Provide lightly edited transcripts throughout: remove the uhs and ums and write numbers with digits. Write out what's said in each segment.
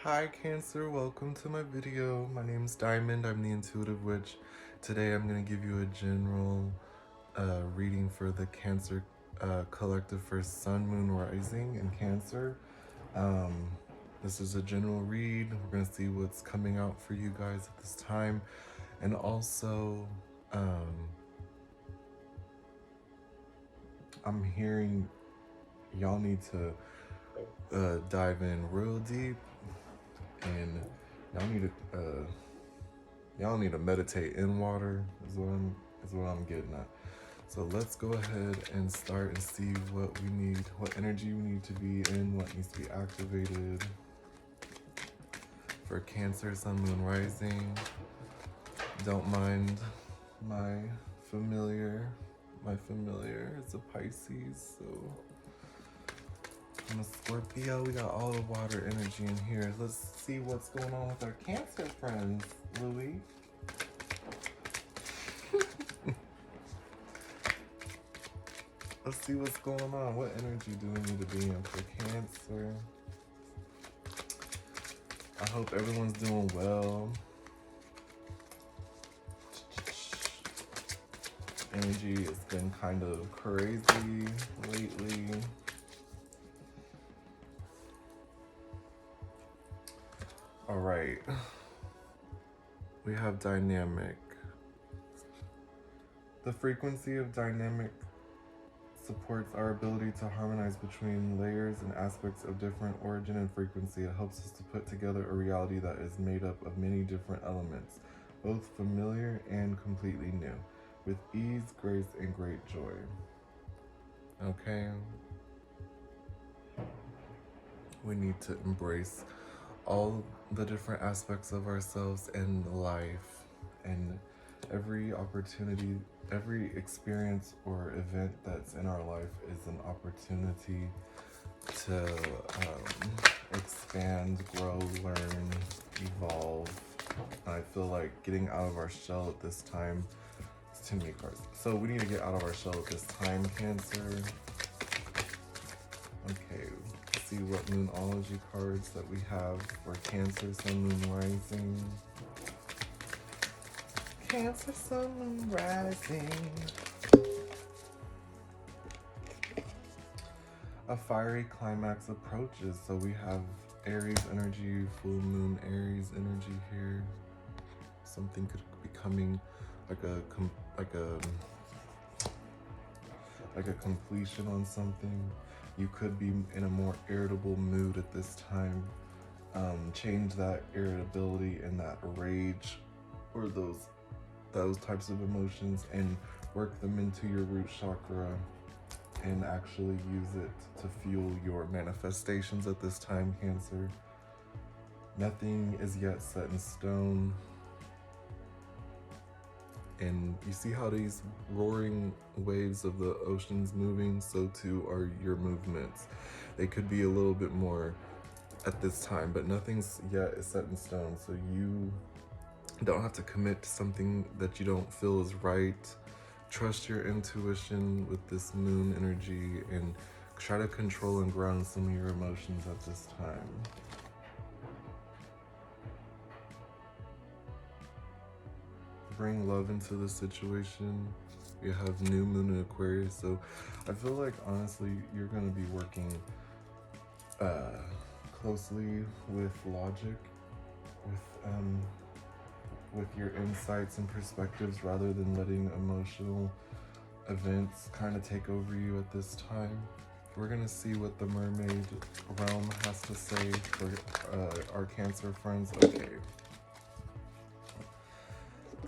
Hi Cancer, welcome to my video. My name's Diamond, I'm the Intuitive Witch. Today I'm going to give you a general reading for the Cancer collective for Sun, Moon, Rising in Cancer. This is a general read. We're going to see what's coming out for you guys at this time. And also, I'm hearing y'all need to dive in real deep, and y'all need to meditate in water is what I'm getting at. So let's go ahead and start and see what we need, what energy we need to be in, what needs to be activated for Cancer, Sun, Moon, Rising. Don't mind my familiar. It's a Pisces, so I'm a Scorpio. We got all the water energy in here. Let's see what's going on with our Cancer friends, Louie. Let's see what's going on. What energy do we need to be in for Cancer? I hope everyone's doing well. Energy has been kind of crazy lately. All right. We have dynamic. The frequency of dynamic supports our ability to harmonize between layers and aspects of different origin and frequency. It helps us to put together a reality that is made up of many different elements, both familiar and completely new, with ease, grace, and great joy. Okay? We need to embrace all the different aspects of ourselves and life, and every opportunity, every experience or event that's in our life is an opportunity to expand, grow, learn, evolve. And I feel like getting out of our shell at this time, it's too many cards. So we need to get out of our shell at this time, Cancer. Okay, let's see what Moonology cards that we have for Cancer, Sun, Moon, Rising. Cancer, Sun, Moon, Rising. A fiery climax approaches. So we have Aries energy, full moon Aries energy here. Something could be coming like a completion on something. You could be in a more irritable mood at this time. Change that irritability and that rage or those types of emotions and work them into your root chakra and actually use it to fuel your manifestations at this time, Cancer. Nothing is yet set in stone. And you see how these roaring waves of the ocean's moving, so too are your movements. They could be a little bit more at this time, but nothing's yet is set in stone. So you don't have to commit to something that you don't feel is right. Trust your intuition with this moon energy and try to control and ground some of your emotions at this time. Bring love into the situation. You have new moon in Aquarius, so I feel like honestly you're going to be working closely with logic, with your insights and perspectives, rather than letting emotional events kind of take over you at this time. We're gonna see what the mermaid realm has to say for our Cancer friends. Okay.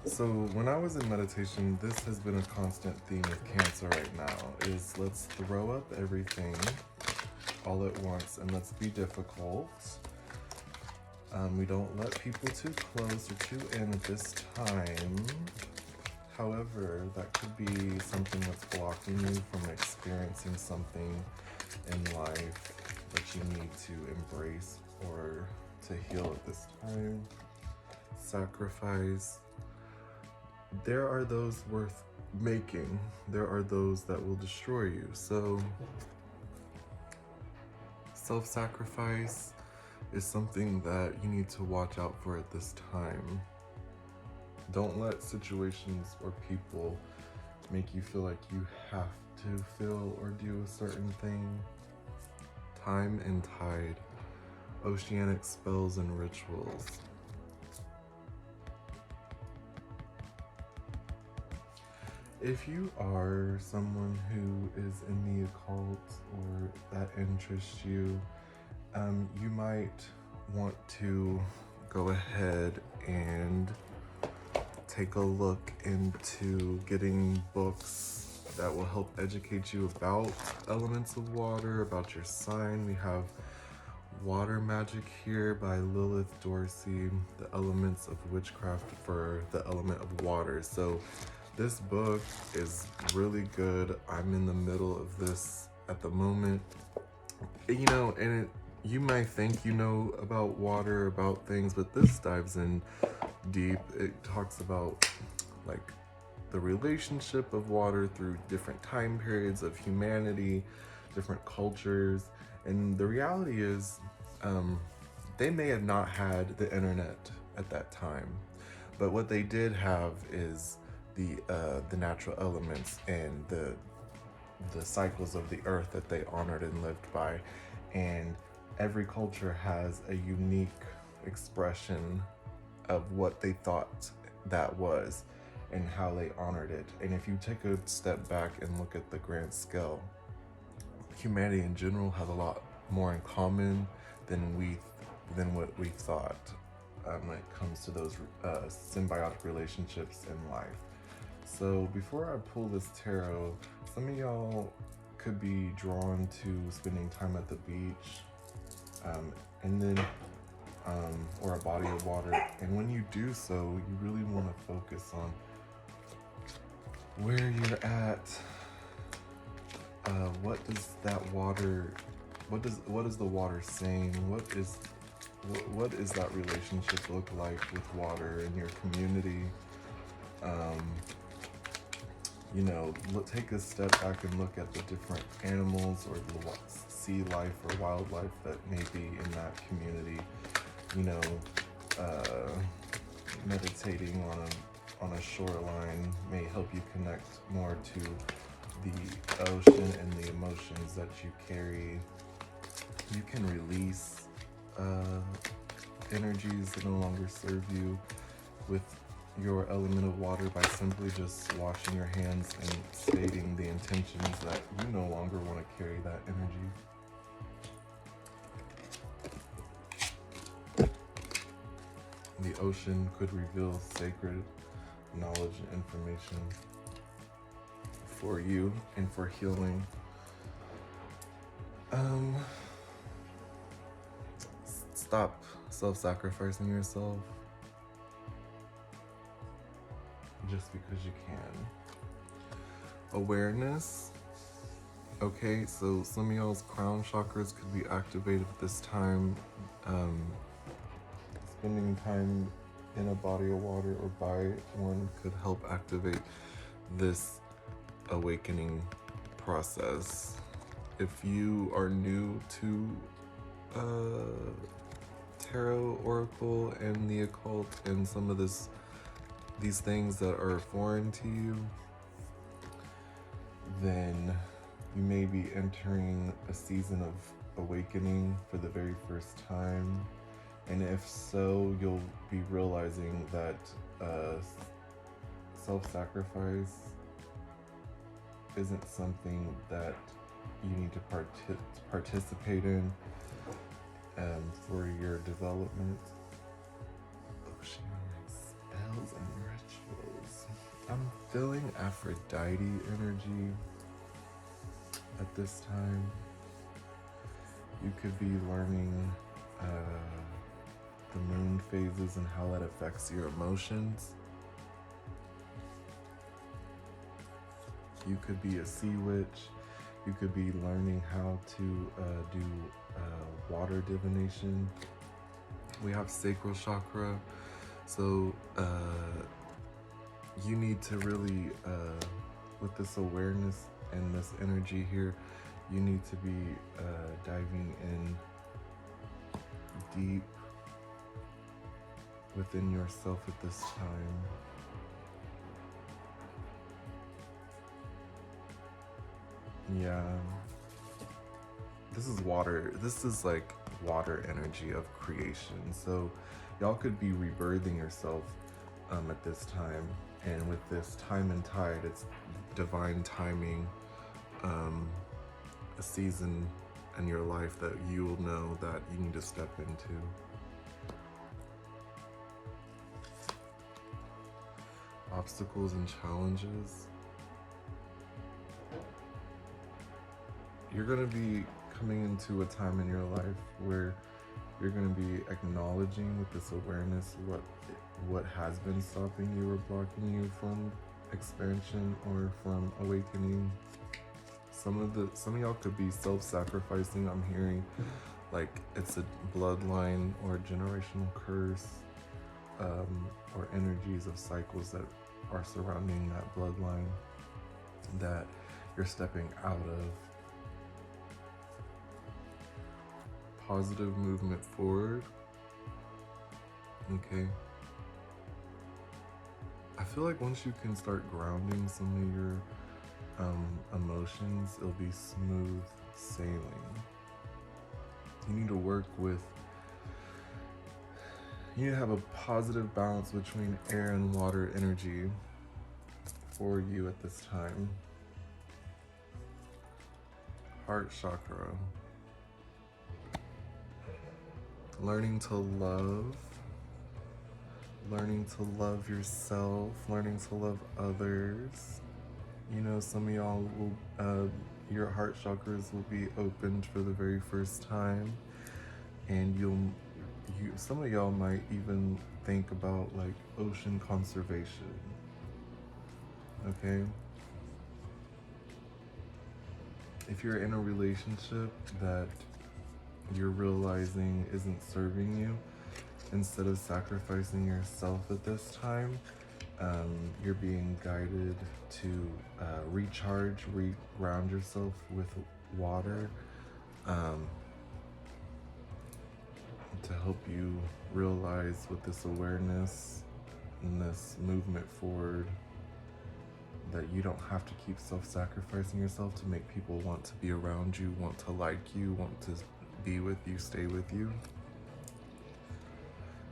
So when I was in meditation, this has been a constant theme with Cancer right now, is let's throw up everything all at once and let's be difficult. We don't let people too close or too in at this time. However, that could be something that's blocking you from experiencing something in life that you need to embrace or to heal at this time. Sacrifice. There are those worth making. There are those that will destroy you. So self-sacrifice, is something that you need to watch out for at this time. Don't let situations or people make you feel like you have to feel or do a certain thing. Time and tide, oceanic spells and rituals. If you are someone who is in the occult or that interests you, you might want to go ahead and take a look into getting books that will help educate you about elements of water, about your sign. We have Water Magic here by Lilith Dorsey, The Elements of Witchcraft for the Element of Water. So this book is really good. I'm in the middle of this at the moment. You might think you know about water, about things, but this dives in deep. It talks about like the relationship of water through different time periods of humanity, different cultures. And the reality is, they may have not had the internet at that time, but what they did have is the natural elements and the cycles of the earth that they honored and lived by. And every culture has a unique expression of what they thought that was and how they honored it. And if you take a step back and look at the grand scale, humanity in general has a lot more in common than what we thought when it comes to those symbiotic relationships in life. So before I pull this tarot, some of y'all could be drawn to spending time at the beach, and then or a body of water. And when you do so, you really want to focus on where you're at. What does that water? What is the water saying? What is that relationship look like with water in your community? Take a step back and look at the different animals or the sea life or wildlife that may be in that community. Meditating on a shoreline may help you connect more to the ocean and the emotions that you carry. You can release energies that no longer serve you with your element of water by simply just washing your hands and stating the intentions that you no longer want to carry that energy. The ocean could reveal sacred knowledge and information for you and for healing. Stop self-sacrificing yourself just because you can. Awareness. Okay, so some of y'all's crown chakras could be activated at this time. Spending time in a body of water or by one could help activate this awakening process. If you are new to tarot, oracle, and the occult, and some of these things that are foreign to you, then you may be entering a season of awakening for the very first time. And if so, you'll be realizing that self-sacrifice isn't something that you need to participate in for your development. Oceanic spells and rituals. I'm feeling Aphrodite energy at this time. You could be learning the moon phases and how that affects your emotions. You could be a sea witch. You could be learning how to do water divination. We have sacral chakra. So you need to really, with this awareness and this energy here, you need to be diving in deep within yourself at this time. Yeah. This is water. This is like water energy of creation. So y'all could be rebirthing yourself at this time. And with this time and tide, it's divine timing, a season in your life that you will know that you need to step into. Obstacles and challenges. You're going to be coming into a time in your life where you're going to be acknowledging with this awareness what has been stopping you or blocking you from expansion or from awakening. Some of y'all could be self-sacrificing. I'm hearing like it's a bloodline or generational curse, or energies of cycles that are surrounding that bloodline that you're stepping out of. Positive movement forward. Okay. I feel like once you can start grounding some of your emotions, it'll be smooth sailing. You need to work with, you need to have a positive balance between air and water energy for you at this time. Heart chakra. Learning to love yourself, learning to love others. You know, some of y'all will, your heart chakras will be opened for the very first time, and some of y'all might even think about like ocean conservation. Okay? If you're in a relationship that you're realizing isn't serving you, instead of sacrificing yourself at this time, you're being guided to recharge, ground yourself with water, to help you realize with this awareness and this movement forward that you don't have to keep self-sacrificing yourself to make people want to be around you, want to like you, want to be with you, stay with you.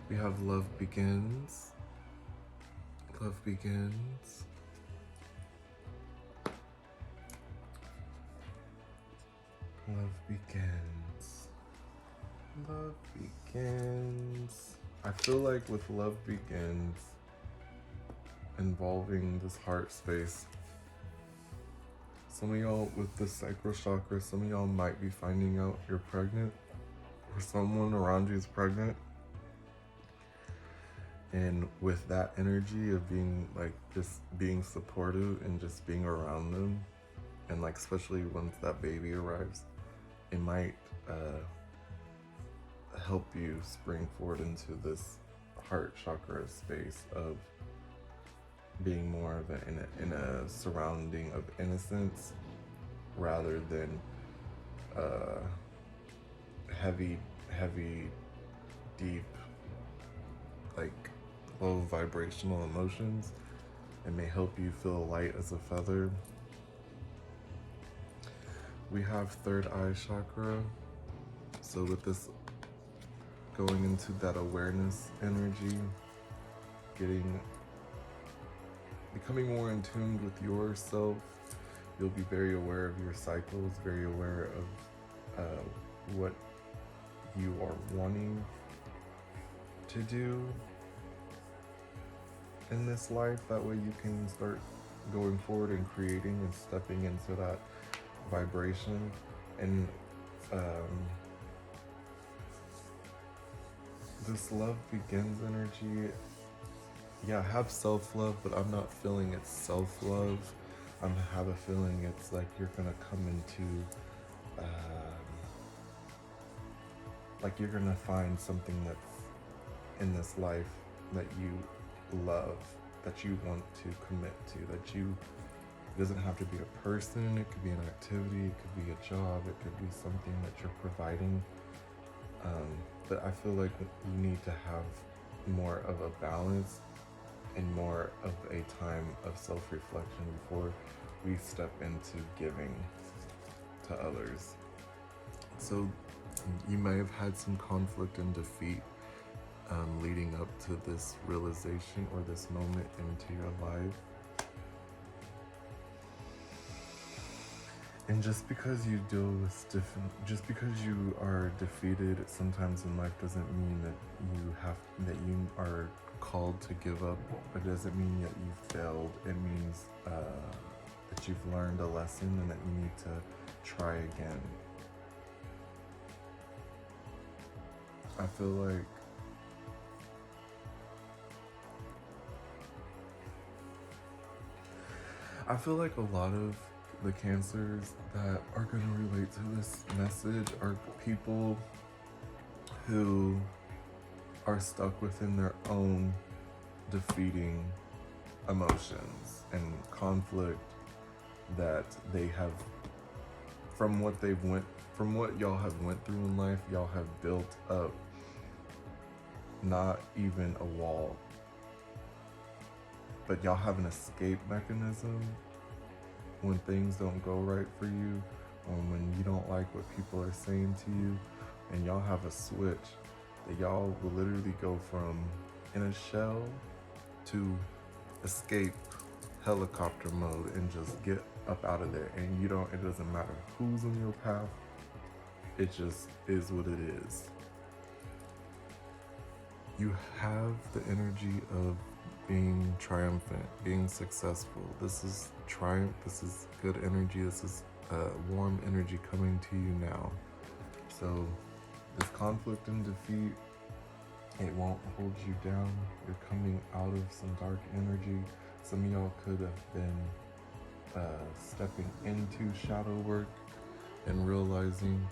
We have love begins. Love begins. Love begins. Love begins. I feel like with love begins involving this heart space, some of y'all with the sacral chakra, some of y'all might be finding out you're pregnant or someone around you is pregnant. And with that energy of being like just being supportive and just being around them, and like especially once that baby arrives, it might help you spring forward into this heart chakra space of being more of in a surrounding of innocence rather than heavy, deep, like low vibrational emotions. It may help you feel light as a feather. We have third eye chakra. So with this going into that awareness energy, becoming more in tune with yourself, you'll be very aware of your cycles, very aware of what you are wanting to do in this life. That way you can start going forward and creating and stepping into that vibration. And this love begins energy, yeah, have self-love, but I'm not feeling it's self-love. I have a feeling it's like you're gonna come into like you're gonna find something that's in this life that you love, that you want to commit to, it doesn't have to be a person, it could be an activity, it could be a job, it could be something that you're providing. but I feel like you need to have more of a balance and more of a time of self-reflection before we step into giving to others. So you may have had some conflict and defeat leading up to this realization or this moment into your life. And just because you deal with just because you are defeated sometimes in life doesn't mean that you are called to give up. It doesn't mean that you failed. It means that you've learned a lesson and that you need to try again. I feel like a lot of the Cancers that are going to relate to this message are people who are stuck within their own defeating emotions and conflict that they have from what y'all have went through in life. Y'all have built up not even a wall, but y'all have an escape mechanism when things don't go right for you, or when you don't like what people are saying to you, and y'all have a switch that y'all will literally go from in a shell to escape helicopter mode and just get up out of there. And it doesn't matter who's in your path, it just is what it is. You have the energy of being triumphant, being successful. This is triumph, this is good energy, this is warm energy coming to you now. So this conflict and defeat, it won't hold you down. You're coming out of some dark energy. Some of y'all could have been stepping into shadow work and realizing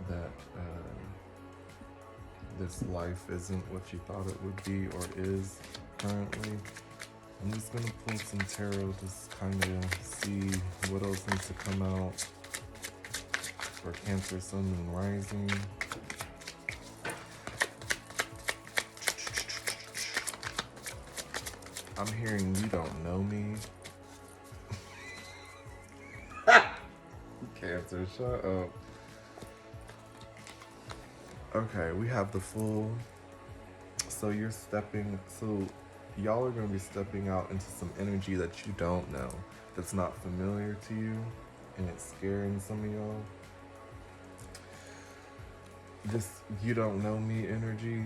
that this life isn't what you thought it would be or is currently. I'm just gonna pull some tarot, just kind of see what else needs to come out for Cancer, Sun, and Rising. I'm hearing you don't know me. Cancer, shut up. Okay, we have the Fool. So y'all are going to be stepping out into some energy that you don't know, that's not familiar to you, and it's scaring some of y'all. This you don't know me energy,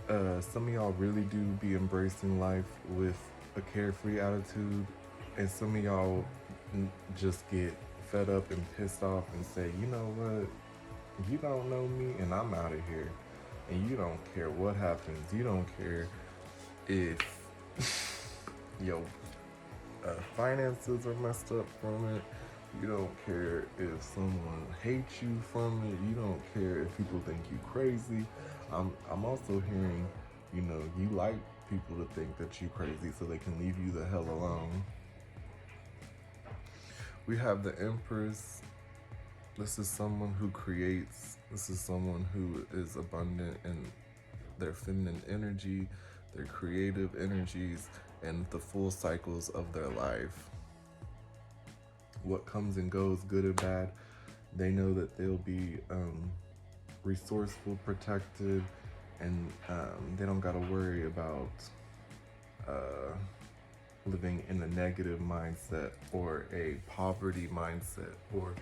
some of y'all really do be embracing life with a carefree attitude, and some of y'all just get fed up and pissed off and say, you know what, you don't know me and I'm out of here. And you don't care what happens. You don't care if your finances are messed up from it. You don't care if someone hates you from it. You don't care if people think you crazy. I'm also hearing, you like people to think that you crazy so they can leave you the hell alone. We have the Empress. This is someone who creates. This is someone who is abundant in their feminine energy, their creative energies, and the full cycles of their life. What comes and goes, good and bad, they know that they'll be resourceful, protected, and they don't gotta worry about living in a negative mindset or a poverty mindset or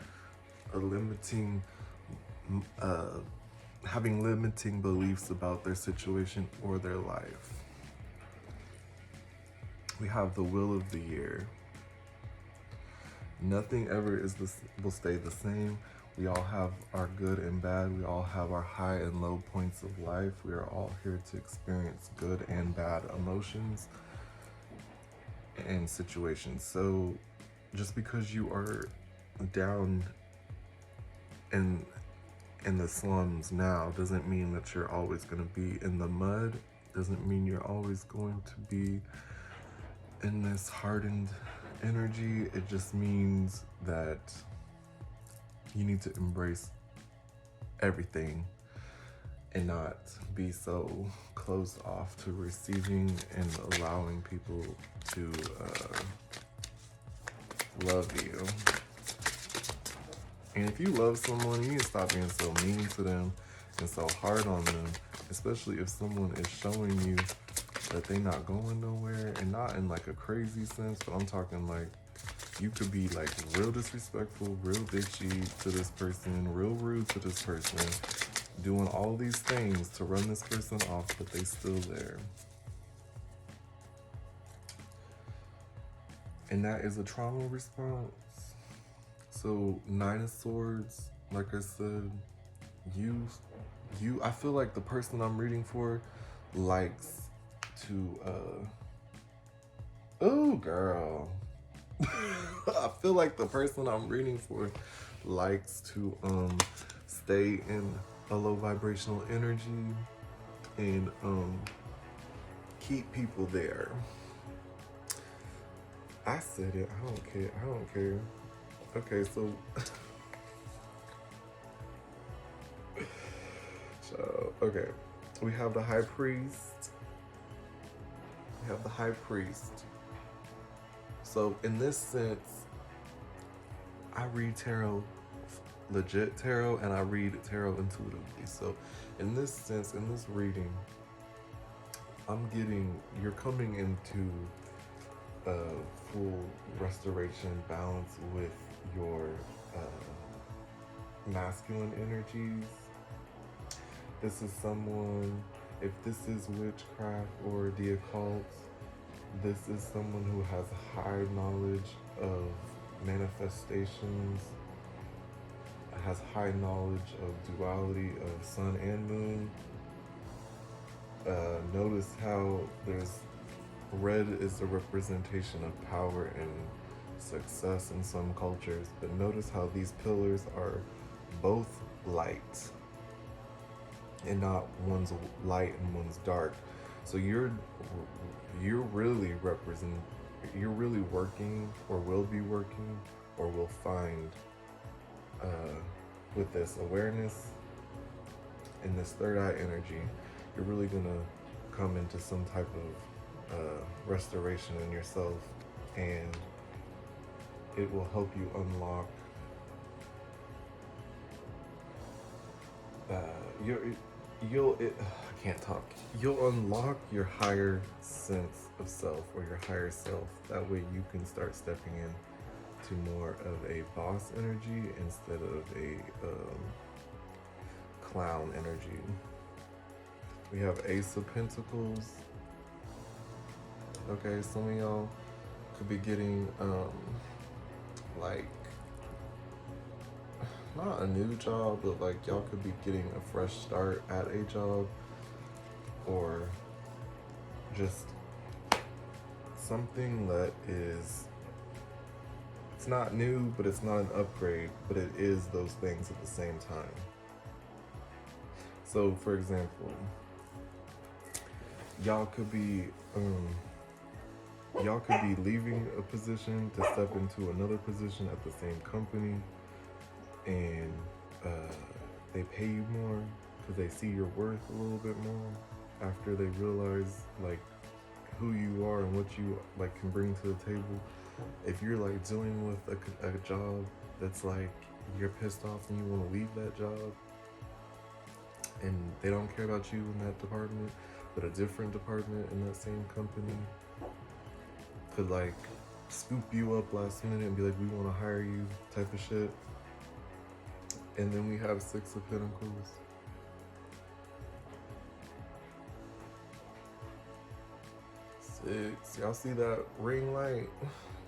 a limiting, having limiting beliefs about their situation or their life. We have the Wheel of the Year. Nothing ever will stay the same. We all have our good and bad. We all have our high and low points of life. We are all here to experience good and bad emotions and situations. So just because you are down in the slums now doesn't mean that you're always going to be in the mud. Doesn't mean you're always going to be in this hardened energy. It just means that you need to embrace everything and not be so closed off to receiving and allowing people to love you. And if you love someone, you need to stop being so mean to them and so hard on them, especially if someone is showing you that they not going nowhere, and not in like a crazy sense, but I'm talking like you could be like real disrespectful, real bitchy to this person, real rude to this person, doing all these things to run this person off, but they still there. And that is a trauma response. So 9 of Swords, like I said, I feel like the person I'm reading for likes to oh girl. I feel like the person I'm reading for likes to stay in a low vibrational energy and keep people there. I said it. I don't care. Okay, so okay, we have the High Priest. So in this sense, I read tarot, legit tarot, and I read tarot intuitively. So in this sense, in this reading, I'm getting, you're coming into full restoration, balance with your masculine energies. This is someone, if this is witchcraft or the occult, this is someone who has high knowledge of manifestations, has high knowledge of duality of sun and moon. Notice how there's red is a representation of power and success in some cultures, but notice how these pillars are both light and not one's light and one's dark. So you're really working, or will be working, or will find with this awareness and this third eye energy, you're really gonna come into some type of restoration in yourself, and it will help you unlock I can't talk. You'll unlock your higher sense of self, or your higher self. That way you can start stepping in to more of a boss energy instead of a clown energy. We have Ace of Pentacles. Okay, some of y'all could be getting like, not a new job, but like y'all could be getting a fresh start at a job, or just something that is, it's not new, but it's not an upgrade, but it is those things at the same time. So for example, y'all could be leaving a position to step into another position at the same company, and they pay you more because they see your worth a little bit more after they realize like who you are and what you like can bring to the table. If you're like dealing with a job that's like you're pissed off and you want to leave that job, and they don't care about you in that department, but a different department in that same company could like scoop you up last minute and be like, we want to hire you type of shit. And then we have 6 of Pentacles. Six. Y'all see that ring light?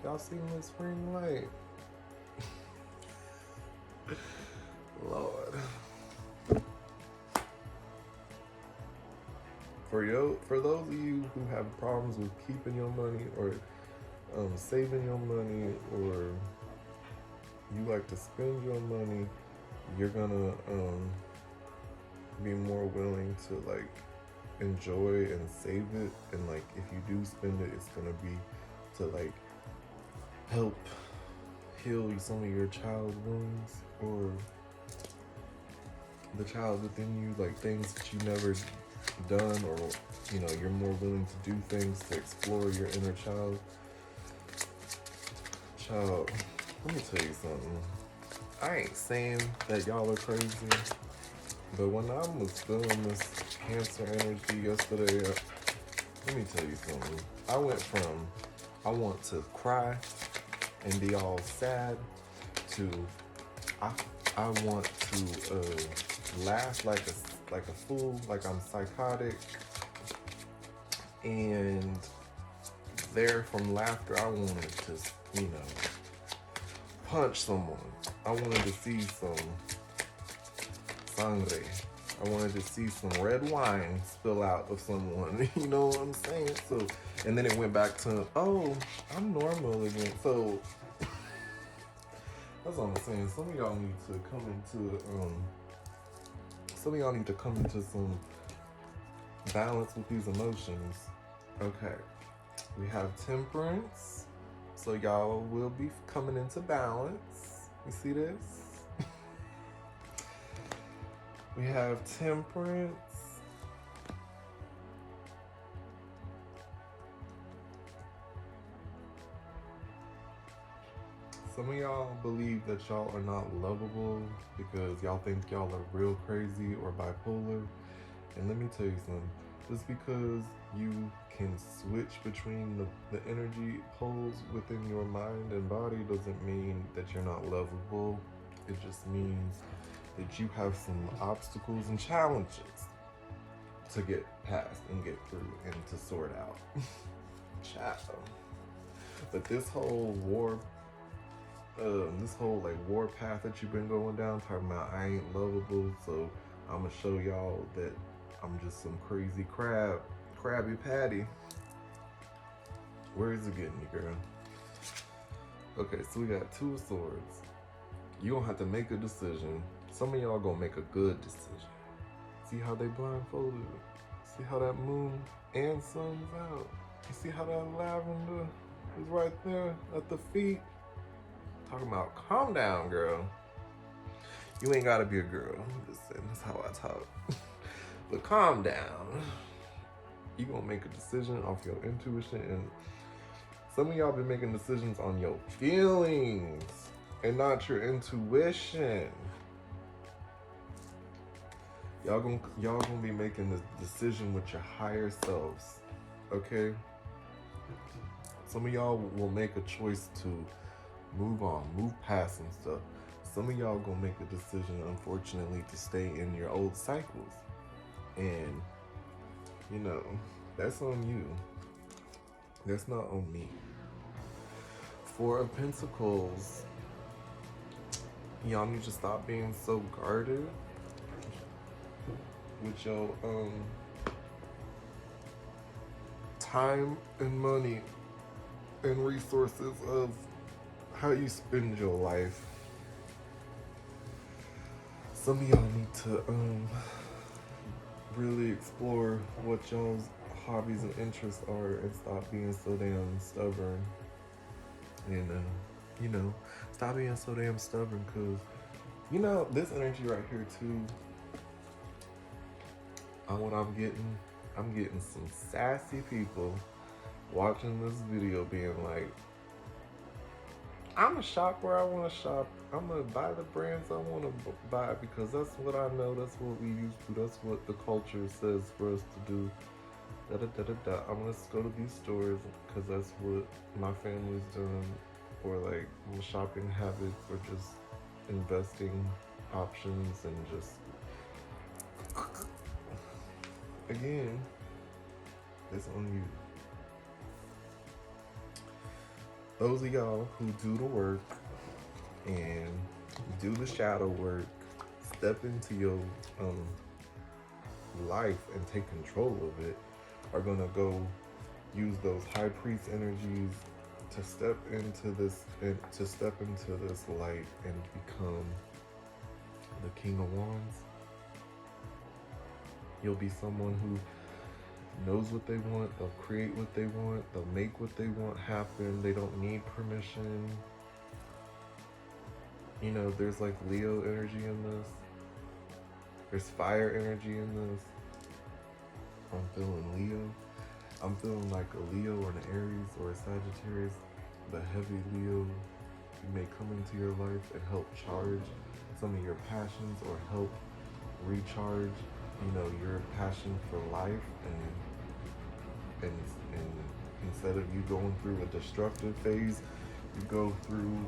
Y'all seen this ring light? Lord. For those of you who have problems with keeping your money, or saving your money, or you like to spend your money, you're gonna be more willing to like enjoy and save it, and like if you do spend it, it's gonna be to like help heal some of your child wounds, or the child within you, like things that you never done, or you know, you're more willing to do things to explore your inner child. Child, let me tell you something. I ain't saying that y'all are crazy, but when I was feeling this Cancer energy yesterday, let me tell you something. I went from I want to cry and be all sad to I I want to laugh like a fool, like I'm psychotic, and there from laughter I wanted to, you know, punch someone. I wanted to see some sangre. I wanted to see some red wine spill out of someone. You know what I'm saying? So, and then it went back to, oh, I'm normal again. So that's what I'm saying. Some of y'all need to come into some balance with these emotions. Okay. We have temperance. So y'all will be coming into balance. You see this? We have temperance. Some of y'all believe that y'all are not lovable because y'all think y'all are real crazy or bipolar. And let me tell you something. Just because you can switch between the energy poles within your mind and body doesn't mean that you're not lovable. It just means that you have some obstacles and challenges to get past and get through and to sort out. Child. But this whole war like war path that you've been going down, talking about I ain't lovable, so I'm gonna show y'all that I'm just some crazy Krabby Patty. Where is it getting you, girl? Okay, so we got 2 of Swords. You gonna have to make a decision. Some of y'all gonna make a good decision. See how they blindfolded? See how that moon and sun's out? You see how that lavender is right there at the feet? Talking about calm down, girl. You ain't gotta be a girl. I'm just saying, that's how I talk. But calm down. You gonna make a decision off your intuition, and some of y'all been making decisions on your feelings and not your intuition. Y'all gonna be making this decision with your higher selves, okay? Some of y'all will make a choice to move on, move past some stuff. Some of y'all gonna make a decision, unfortunately, to stay in your old cycles. And, you know, that's on you. That's not on me. 4 of Pentacles. Y'all need to stop being so guarded with your time and money and resources of how you spend your life. Some of y'all need to really explore what y'all's hobbies and interests are and stop being so damn stubborn. And you know, stop being so damn stubborn, because you know this energy right here too. What I'm getting some sassy people watching this video being like, I'm gonna shop where I want to shop. I'm gonna buy the brands I want to buy because that's what I know. That's what we used to. That's what the culture says for us to do. Da da da da da. I'm gonna go to these stores because that's what my family's done, or like shopping habits, or just investing options, and just again, it's on you. Those of y'all who do the work and do the shadow work, step into your life and take control of it, are gonna go use those high priest energies to step into this light and become the King of Wands. You'll be someone who knows what they want, they'll create what they want, they'll make what they want happen, they don't need permission. You know, there's like Leo energy in this. There's fire energy in this. I'm feeling Leo. I'm feeling like a Leo or an Aries or a Sagittarius, but heavy Leo may come into your life and help charge some of your passions or help recharge, your passion for life, and instead of you going through a destructive phase, you go through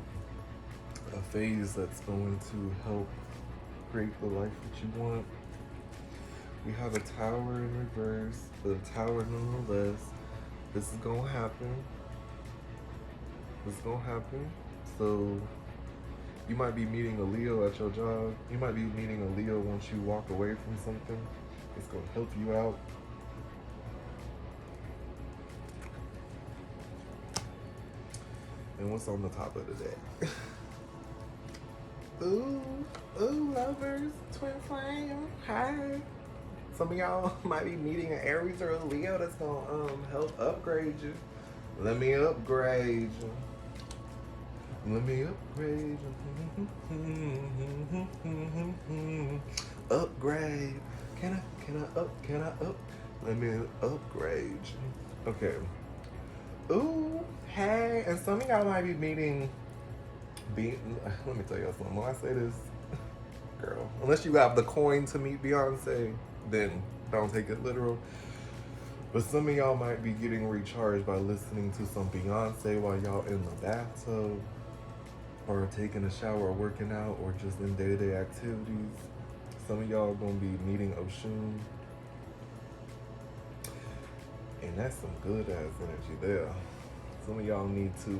a phase that's going to help create the life that you want. We have a Tower in reverse, but a Tower nonetheless. This is gonna happen. This is gonna happen. So you might be meeting a Leo at your job. You might be meeting a Leo once you walk away from something. It's gonna help you out. And what's on the top of the deck? Ooh, lovers, twin flame, hi. Some of y'all might be meeting an Aries or a Leo that's gonna help upgrade you. Let me upgrade you. Let me upgrade you. Upgrade. Can I up? Let me upgrade you. Okay. Ooh, hey, and some of y'all might be meeting. Let me tell y'all something. When I say this, girl, unless you have the coin to meet Beyonce, then don't take it literal. But some of y'all might be getting recharged by listening to some Beyonce while y'all in the bathtub, or taking a shower, or working out, or just in day-to-day activities. Some of y'all are gonna be meeting Oshun, and that's some good ass energy there. Some of y'all need to,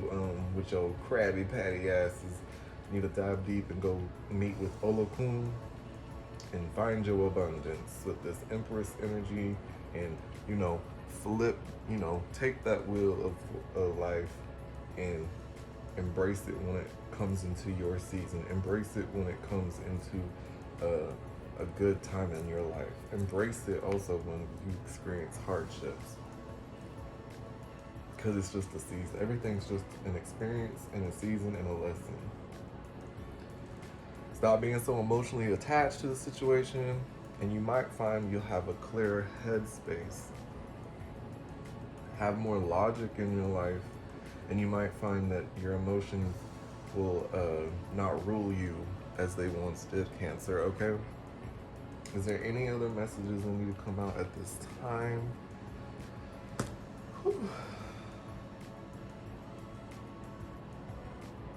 with your Krabby Patty asses, need to dive deep and go meet with Olokun and find your abundance with this Empress energy, and flip, take that wheel of life and embrace it when it comes into your season. Embrace it when it comes into a good time in your life. Embrace it also when you experience hardships, because it's just a season. Everything's just an experience and a season and a lesson. Stop being so emotionally attached to the situation, and you might find you'll have a clearer headspace. Have more logic in your life, and you might find that your emotions will not rule you as they once did, Cancer, okay? Is there any other messages that need to come out at this time? Whew.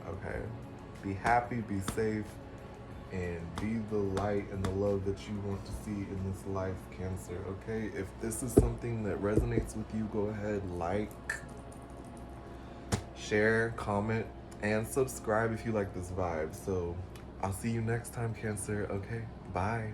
Okay. Be happy, be safe, and be the light and the love that you want to see in this life, Cancer, okay? If this is something that resonates with you, go ahead, like, share, comment, and subscribe if you like this vibe. So I'll see you next time, Cancer, okay? Bye.